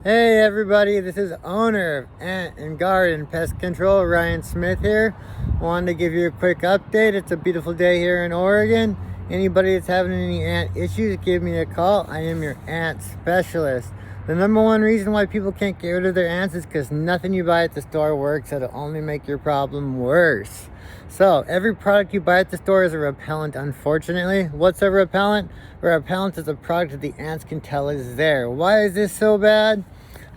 Hey everybody, this is owner of Ant and Garden Pest Control, Ryan Smith here. Wanted to give you a quick update. It's a beautiful day here in Oregon. Anybody that's having any ant issues, give me a call. I am your ant specialist. The number one reason why people can't get rid of their ants is because nothing you buy at the store works. It'll only make your problem worse. So every product you buy at the store is a repellent, unfortunately. What's a repellent? A repellent is a product that the ants can tell is there. Why is this so bad?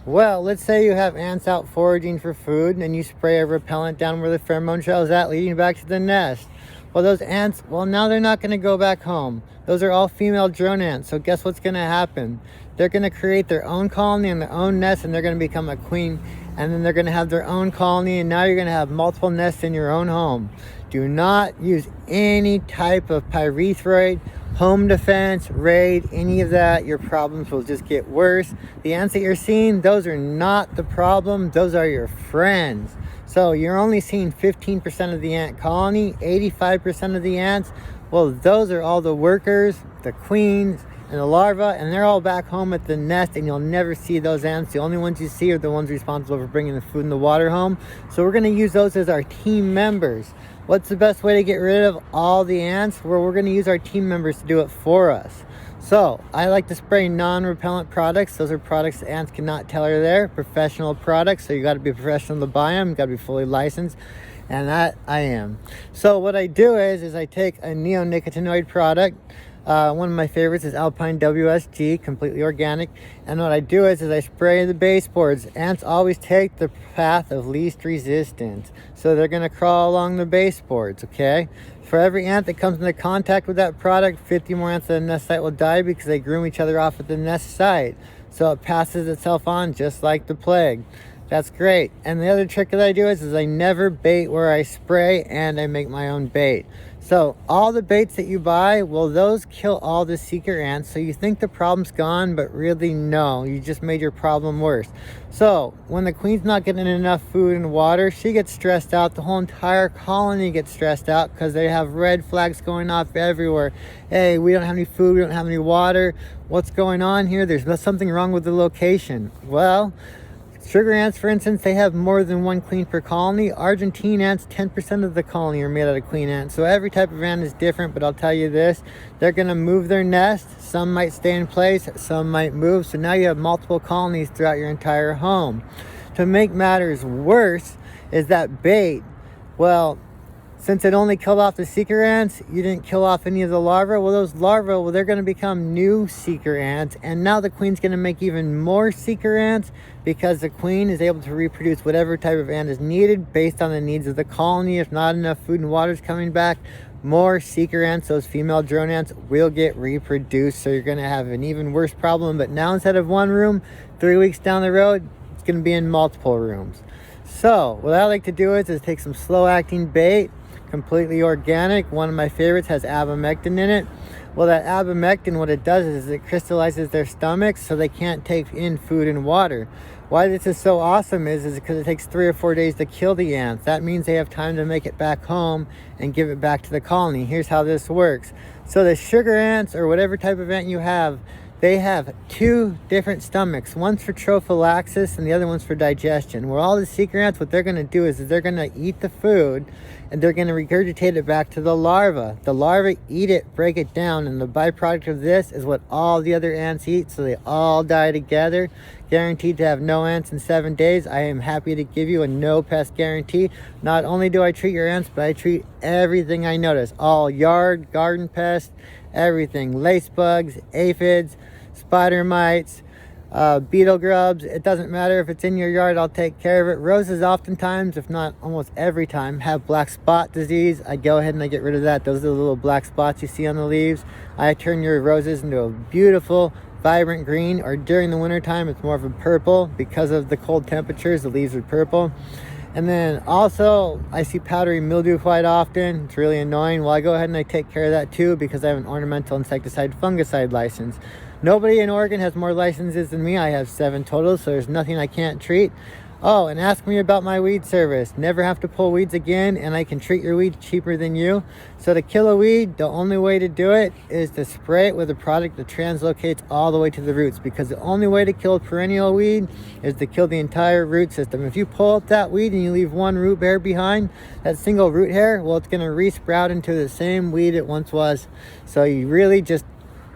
Well, let's say you have ants out foraging for food and you spray a repellent down where the pheromone trail is at, leading back to the nest. Well, those ants, now they're not going to go back home. Those are all female drone ants. So guess what's going to happen? They're going to create their own colony and their own nest, and they're going to become a queen, and then they're going to have their own colony, and now you're going to have multiple nests in your own home. Do not use any type of pyrethroid, home defense, raid, any of that. Your problems will just get worse. The ants that you're seeing, those are not the problem. Those are your friends. So you're only seeing 15% of the ant colony, 85% of the ants. Well, those are all the workers, the queens, and the larvae, and they're all back home at the nest, and you'll never see those ants. The only ones you see are the ones responsible for bringing the food and the water home. So we're going to use those as our team members. What's the best way to get rid of all the ants? Well, we're going to use our team members to do it for us. So I like to spray non-repellent products. Those are products the ants cannot tell are there. Professional products, so you got to be professional to buy them. You got to be fully licensed, and that I am. So what I do is I take a neonicotinoid product. One of my favorites is Alpine WSG, completely organic. And what I do is I spray the baseboards. Ants always take the path of least resistance. So they're going to crawl along the baseboards, okay? For every ant that comes into contact with that product, 50 more ants at the nest site will die because they groom each other off at the nest site. So it passes itself on just like the plague. That's great. And the other trick that I do is I never bait where I spray, and I make my own bait. So all the baits that you buy, well, those kill all the seeker ants. So you think the problem's gone, but really no, you just made your problem worse. So when the queen's not getting enough food and water, she gets stressed out. The whole entire colony gets stressed out because they have red flags going off everywhere. Hey, we don't have any food, we don't have any water. What's going on here? There's something wrong with the location. Well, sugar ants, for instance, they have more than one queen per colony. Argentine ants, 10% of the colony are made out of queen ants. So every type of ant is different, but I'll tell you this, they're going to move their nest. Some might stay in place, some might move. So now you have multiple colonies throughout your entire home. To make matters worse is that bait, well, since it only killed off the seeker ants, you didn't kill off any of the larvae. Well, those larvae, they're going to become new seeker ants. And now the queen's going to make even more seeker ants because the queen is able to reproduce whatever type of ant is needed based on the needs of the colony. If not enough food and water is coming back, more seeker ants, those female drone ants, will get reproduced. So you're going to have an even worse problem. But now instead of one room, 3 weeks down the road, it's going to be in multiple rooms. So what I like to do is take some slow-acting bait, completely organic. One of my favorites has abamectin in it. Well, that abamectin, what it does is it crystallizes their stomachs so they can't take in food and water. Why this is so awesome is because it takes 3 or 4 days to kill the ants. That means they have time to make it back home and give it back to the colony. Here's how this works. So the sugar ants, or whatever type of ant you have, they have 2 different stomachs. One's for trophallaxis and the other one's for digestion. Where all the seeker ants, what they're going to do is they're going to eat the food and they're going to regurgitate it back to the larva. The larvae eat it, break it down, and the byproduct of this is what all the other ants eat, so they all die together. Guaranteed to have no ants in 7 days. I am happy to give you a no pest guarantee. Not only do I treat your ants, but I treat everything I notice. All yard, garden pests, everything. Lace bugs, aphids, spider mites, beetle grubs. It doesn't matter if it's in your yard, I'll take care of it. Roses oftentimes, if not almost every time, have black spot disease. I go ahead and I get rid of that. Those are the little black spots you see on the leaves. I turn your roses into a beautiful vibrant green, or during the winter time it's more of a purple. Because of the cold temperatures, the leaves are purple. And then also I see powdery mildew quite often. It's really annoying. Well, I go ahead and I take care of that too because I have an ornamental insecticide fungicide license. Nobody in Oregon has more licenses than me. I have 7 total, so there's nothing I can't treat. Oh, and ask me about my weed service. Never have to pull weeds again, and I can treat your weeds cheaper than you. So to kill a weed, the only way to do it is to spray it with a product that translocates all the way to the roots, because the only way to kill perennial weed is to kill the entire root system. If you pull up that weed and you leave one root hair behind, that single root hair, well, it's going to re-sprout into the same weed it once was. So you really just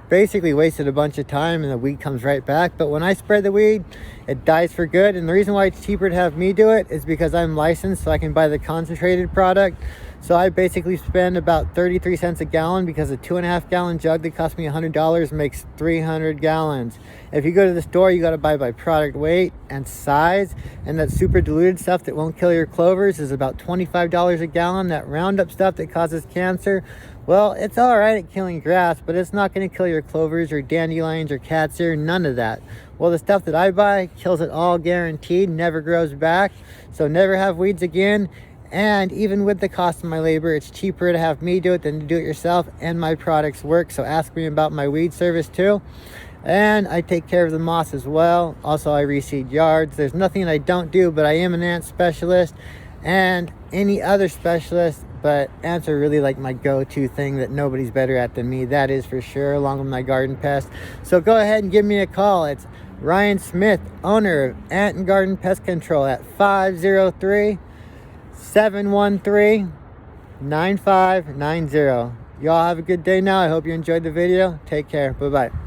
basically wasted a bunch of time, and the weed comes right back. But when I spray the weed, it dies for good. And the reason why it's cheaper to have me do it is because I'm licensed, so I can buy the concentrated product. So I basically spend about 33 cents a gallon, because a 2.5 gallon jug that cost me $100 makes 300 gallons. If you go to the store, you got to buy by product weight and size, and that super diluted stuff that won't kill your clovers is about $25 a gallon. That Roundup stuff that causes cancer, well, it's all right at killing grass, but it's not going to kill your clovers or dandelions or cat's ear, none of that. Well, the stuff that I buy kills it all guaranteed, never grows back. So never have weeds again. And even with the cost of my labor, it's cheaper to have me do it than to do it yourself, and my products work. So ask me about my weed service too. And I take care of the moths as well. Also, I reseed yards. There's nothing I don't do, but I am an ant specialist and any other specialist. But ants are really like my go-to thing that nobody's better at than me. That is for sure, along with my garden pest. So go ahead and give me a call. It's Ryan Smith, owner of Ant and Garden Pest Control, at 503-713-9590. Y'all have a good day now. I hope you enjoyed the video. Take care. Bye-bye.